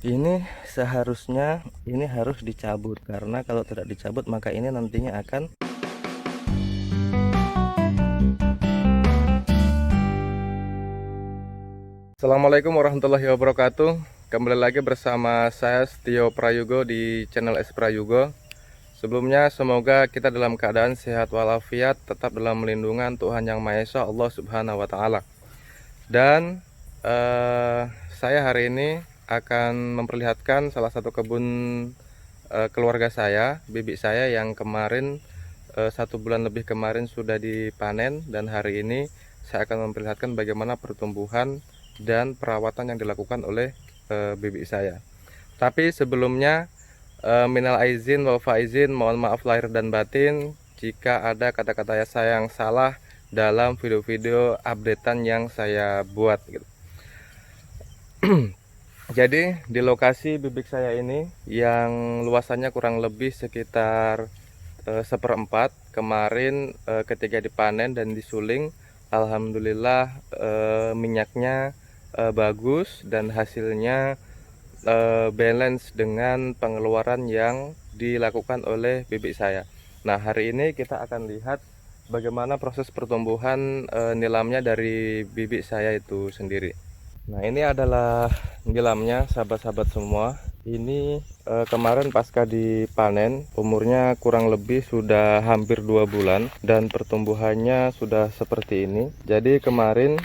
Ini seharusnya ini harus dicabut, karena kalau tidak dicabut maka ini nantinya akan. Assalamualaikum warahmatullahi wabarakatuh. Kembali lagi bersama saya Setio Prayogo di channel S Prayogo. Sebelumnya semoga kita dalam keadaan sehat walafiat, tetap dalam lindungan Tuhan Yang Maha Esa, Allah Subhanahu wa taala. Dan saya hari ini akan memperlihatkan salah satu kebun keluarga saya, bibi saya yang kemarin 1 bulan lebih kemarin sudah dipanen, dan hari ini saya akan memperlihatkan bagaimana pertumbuhan dan perawatan yang dilakukan oleh bibi saya. Tapi sebelumnya minal aizin wal faizin, mohon maaf lahir dan batin jika ada kata-kata saya yang salah dalam video-video updatean yang saya buat gitu. Jadi di lokasi bibik saya ini yang luasannya kurang lebih sekitar 1/4 kemarin, ketika dipanen dan disuling, alhamdulillah minyaknya bagus dan hasilnya balance dengan pengeluaran yang dilakukan oleh bibik saya. Nah, hari ini kita akan lihat bagaimana proses pertumbuhan nilamnya dari bibik saya itu sendiri. Nah, ini adalah nilamnya, sahabat-sahabat semua. Ini kemarin pasca dipanen, umurnya kurang lebih sudah hampir 2 bulan dan pertumbuhannya sudah seperti ini. Jadi kemarin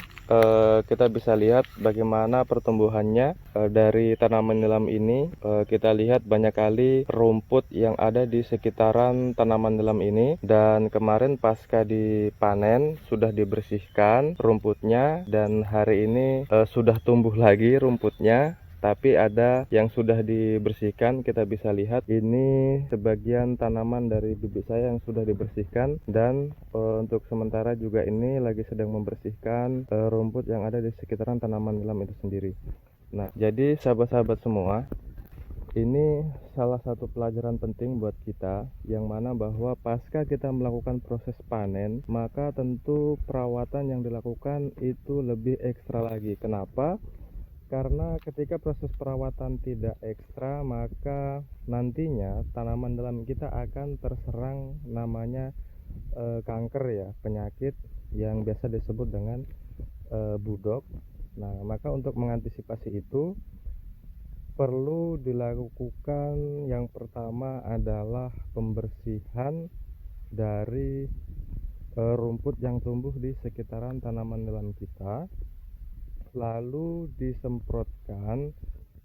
kita bisa lihat bagaimana pertumbuhannya dari tanaman nilam ini. Kita lihat banyak kali rumput yang ada di sekitaran tanaman nilam ini, dan kemarin pasca dipanen sudah dibersihkan rumputnya, dan hari ini sudah tumbuh lagi rumputnya. Tapi ada yang sudah dibersihkan, kita bisa lihat ini sebagian tanaman dari bibit saya yang sudah dibersihkan, dan untuk sementara juga ini lagi sedang membersihkan rumput yang ada di sekitaran tanaman nilam itu sendiri. Nah, jadi sahabat-sahabat semua, ini salah satu pelajaran penting buat kita, yang mana bahwa pasca kita melakukan proses panen, maka tentu perawatan yang dilakukan itu lebih ekstra lagi. Kenapa? Karena ketika proses perawatan tidak ekstra, maka nantinya tanaman dalam kita akan terserang namanya kanker ya, penyakit yang biasa disebut dengan budok. Nah, maka untuk mengantisipasi itu perlu dilakukan yang pertama adalah pembersihan dari rumput yang tumbuh di sekitaran tanaman nilam kita. Lalu disemprotkan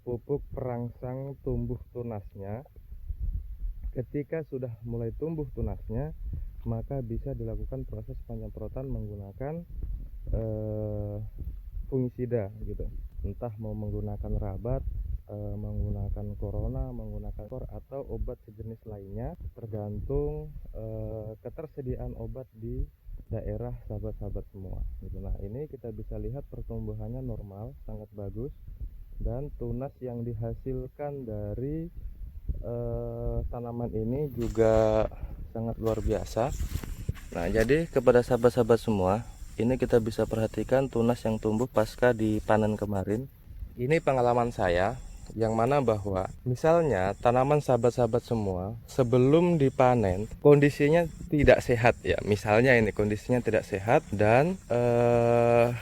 pupuk perangsang tumbuh tunasnya. Ketika sudah mulai tumbuh tunasnya, maka bisa dilakukan proses penyemprotan menggunakan fungisida gitu. Entah mau menggunakan rabat, menggunakan corona, menggunakan kor, atau obat sejenis lainnya, tergantung ketersediaan obat di daerah sahabat-sahabat semua gitu. Nah, ini kita bisa lihat pertumbuhannya normal, sangat bagus, dan tunas yang dihasilkan dari tanaman ini juga sangat luar biasa. Nah, jadi kepada sahabat-sahabat semua, ini kita bisa perhatikan tunas yang tumbuh pasca dipanen kemarin. Ini pengalaman saya, yang mana bahwa misalnya tanaman sahabat-sahabat semua sebelum dipanen kondisinya tidak sehat ya, misalnya ini kondisinya tidak sehat dan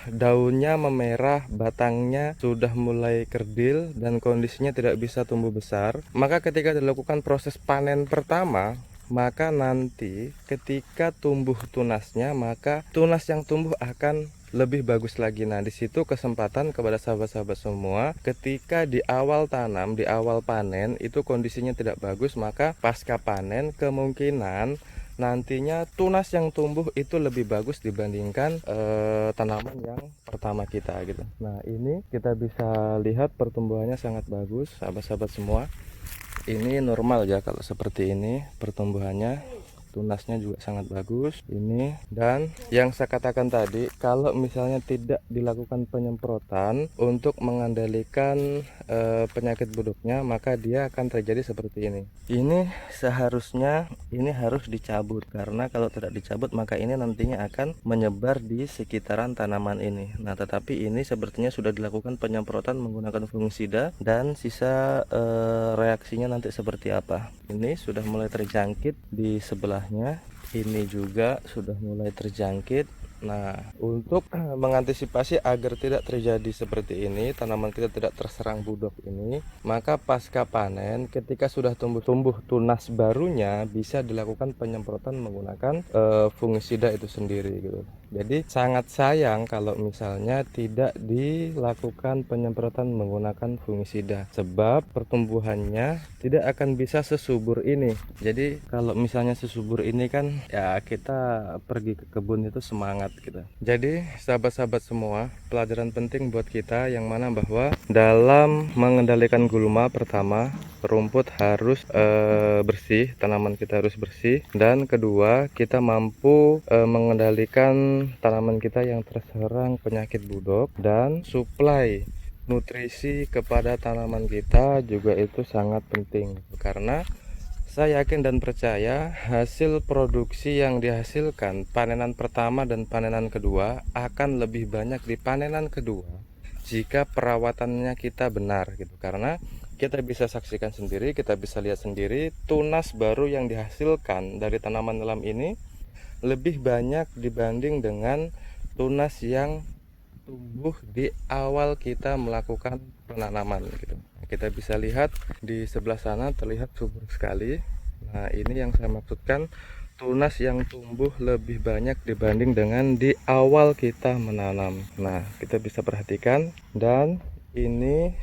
daunnya memerah, batangnya sudah mulai kerdil dan kondisinya tidak bisa tumbuh besar, maka ketika dilakukan proses panen pertama, maka nanti ketika tumbuh tunasnya, maka tunas yang tumbuh akan lebih bagus lagi. Nah, di situ kesempatan kepada sahabat-sahabat semua, ketika di awal tanam, di awal panen itu kondisinya tidak bagus, maka pasca panen kemungkinan nantinya tunas yang tumbuh itu lebih bagus dibandingkan tanaman yang pertama kita gitu. Nah, ini kita bisa lihat pertumbuhannya sangat bagus, sahabat-sahabat semua. Ini normal ya kalau seperti ini pertumbuhannya. tunasnya juga sangat bagus ini. Dan yang saya katakan tadi, kalau misalnya tidak dilakukan penyemprotan untuk mengendalikan penyakit buduknya, maka dia akan terjadi seperti ini. Ini seharusnya ini harus dicabut, karena kalau tidak dicabut maka ini nantinya akan menyebar di sekitaran tanaman ini. Nah, tetapi ini sepertinya sudah dilakukan penyemprotan menggunakan fungisida, dan sisa reaksinya nanti seperti apa. Ini sudah mulai terjangkit di sebelahnya, ini juga sudah mulai terjangkit. Nah, untuk mengantisipasi agar tidak terjadi seperti ini, tanaman kita tidak terserang budok ini, maka pasca panen ketika sudah tumbuh tunas barunya bisa dilakukan penyemprotan menggunakan fungisida itu sendiri gitu. Jadi sangat sayang kalau misalnya tidak dilakukan penyemprotan menggunakan fungisida, sebab pertumbuhannya tidak akan bisa sesubur ini. Jadi kalau misalnya sesubur ini kan ya kita pergi ke kebun itu semangat gitu. Jadi sahabat-sahabat semua, pelajaran penting buat kita yang mana bahwa dalam mengendalikan gulma, pertama rumput harus bersih, tanaman kita harus bersih, dan kedua kita mampu mengendalikan tanaman kita yang terserang penyakit budok, dan suplai nutrisi kepada tanaman kita juga itu sangat penting, karena saya yakin dan percaya hasil produksi yang dihasilkan panenan pertama dan panenan kedua akan lebih banyak di panenan kedua jika perawatannya kita benar gitu. Karena kita bisa saksikan sendiri, kita bisa lihat sendiri, tunas baru yang dihasilkan dari tanaman nilam ini lebih banyak dibanding dengan tunas yang tumbuh di awal kita melakukan penanaman gitu. Kita bisa lihat di sebelah sana terlihat subur sekali. Nah, ini yang saya maksudkan, tunas yang tumbuh lebih banyak dibanding dengan di awal kita menanam. Nah, kita bisa perhatikan, dan ini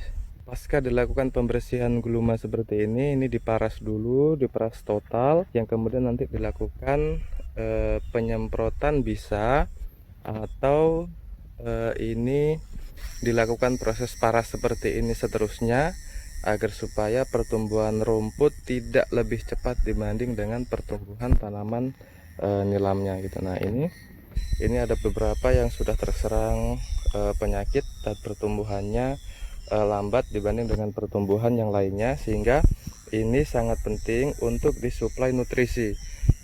pasca dilakukan pembersihan gulma seperti ini diparas dulu, diperas total, yang kemudian nanti dilakukan penyemprotan bisa, atau ini dilakukan proses paras seperti ini seterusnya, agar supaya pertumbuhan rumput tidak lebih cepat dibanding dengan pertumbuhan tanaman nilamnya gitu. Nah, ini ada beberapa yang sudah terserang penyakit dan pertumbuhannya lambat dibanding dengan pertumbuhan yang lainnya, sehingga ini sangat penting untuk disuplai nutrisi.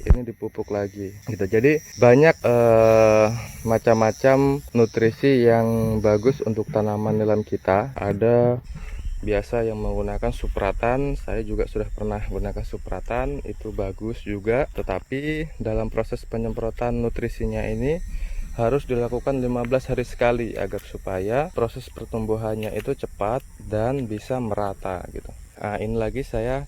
Ini dipupuk lagi gitu. Jadi banyak macam-macam nutrisi yang bagus untuk tanaman nilam kita. Ada biasa yang menggunakan supratan, saya juga sudah pernah menggunakan supratan, itu bagus juga. Tetapi dalam proses penyemprotan nutrisinya ini harus dilakukan 15 hari sekali agar supaya proses pertumbuhannya itu cepat dan bisa merata gitu. Nah, ini lagi saya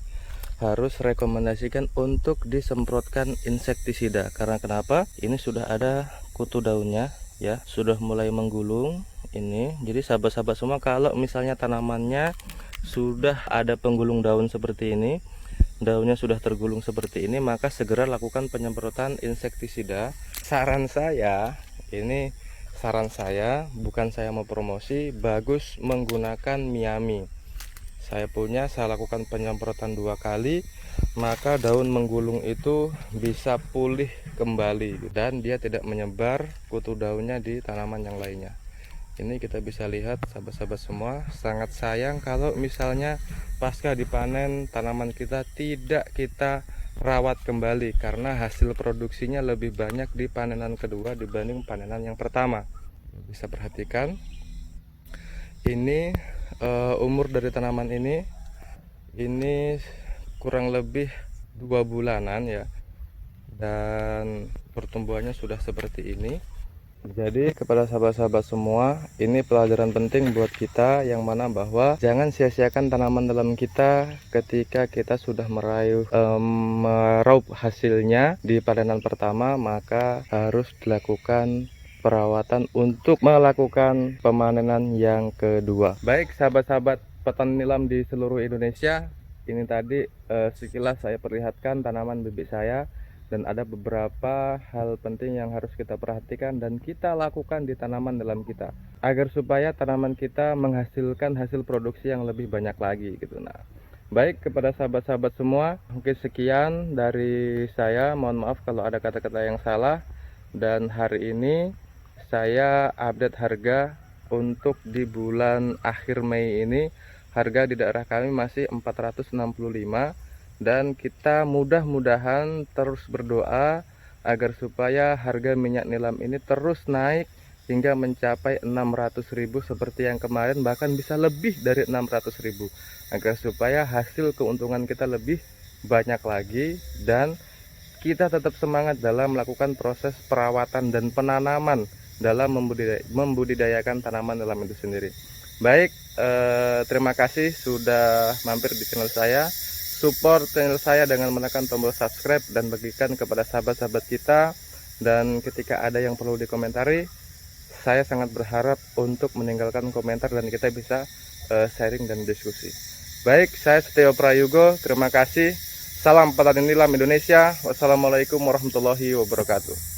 harus rekomendasikan untuk disemprotkan insektisida. Karena kenapa? Ini sudah ada kutu daunnya ya, sudah mulai menggulung ini. Jadi sahabat-sahabat semua, kalau misalnya tanamannya sudah ada penggulung daun seperti ini, daunnya sudah tergulung seperti ini, maka segera lakukan penyemprotan insektisida. Saran saya, ini saran saya, bukan saya mau promosi, bagus menggunakan Miami. Saya lakukan penyemprotan 2 kali, maka daun menggulung itu bisa pulih kembali dan dia tidak menyebar kutu daunnya di tanaman yang lainnya. Ini kita bisa lihat sahabat-sahabat semua, sangat sayang kalau misalnya pasca dipanen tanaman kita tidak kita rawat kembali, karena hasil produksinya lebih banyak di panenan kedua dibanding panenan yang pertama. Bisa perhatikan ini umur dari tanaman ini kurang lebih 2 bulanan ya, dan pertumbuhannya sudah seperti ini. Jadi kepada sahabat-sahabat semua, ini pelajaran penting buat kita, yang mana bahwa jangan sia-siakan tanaman dalam kita ketika kita sudah meraup hasilnya di panenan pertama, maka harus dilakukan perawatan untuk melakukan pemanenan yang kedua. Baik sahabat-sahabat petani nilam di seluruh Indonesia, ini tadi sekilas saya perlihatkan tanaman bibit saya, dan ada beberapa hal penting yang harus kita perhatikan dan kita lakukan di tanaman nilam kita, agar supaya tanaman kita menghasilkan hasil produksi yang lebih banyak lagi gitu. Nah, Baik, kepada sahabat-sahabat semua, mungkin sekian dari saya. Mohon maaf kalau ada kata-kata yang salah. Dan hari ini saya update harga untuk di bulan akhir Mei ini. Harga di daerah kami masih 465, dan kita mudah-mudahan terus berdoa agar supaya harga minyak nilam ini terus naik hingga mencapai 600.000 seperti yang kemarin, bahkan bisa lebih dari 600.000, agar supaya hasil keuntungan kita lebih banyak lagi dan kita tetap semangat dalam melakukan proses perawatan dan penanaman dalam membudidayakan tanaman nilam itu sendiri. Baik, terima kasih sudah mampir di channel saya. Support channel saya dengan menekan tombol subscribe dan bagikan kepada sahabat-sahabat kita. Dan ketika ada yang perlu dikomentari, saya sangat berharap untuk meninggalkan komentar dan kita bisa sharing dan diskusi. Baik, saya Setio Prayogo, terima kasih. Salam petani nilam Indonesia. Wassalamualaikum warahmatullahi wabarakatuh.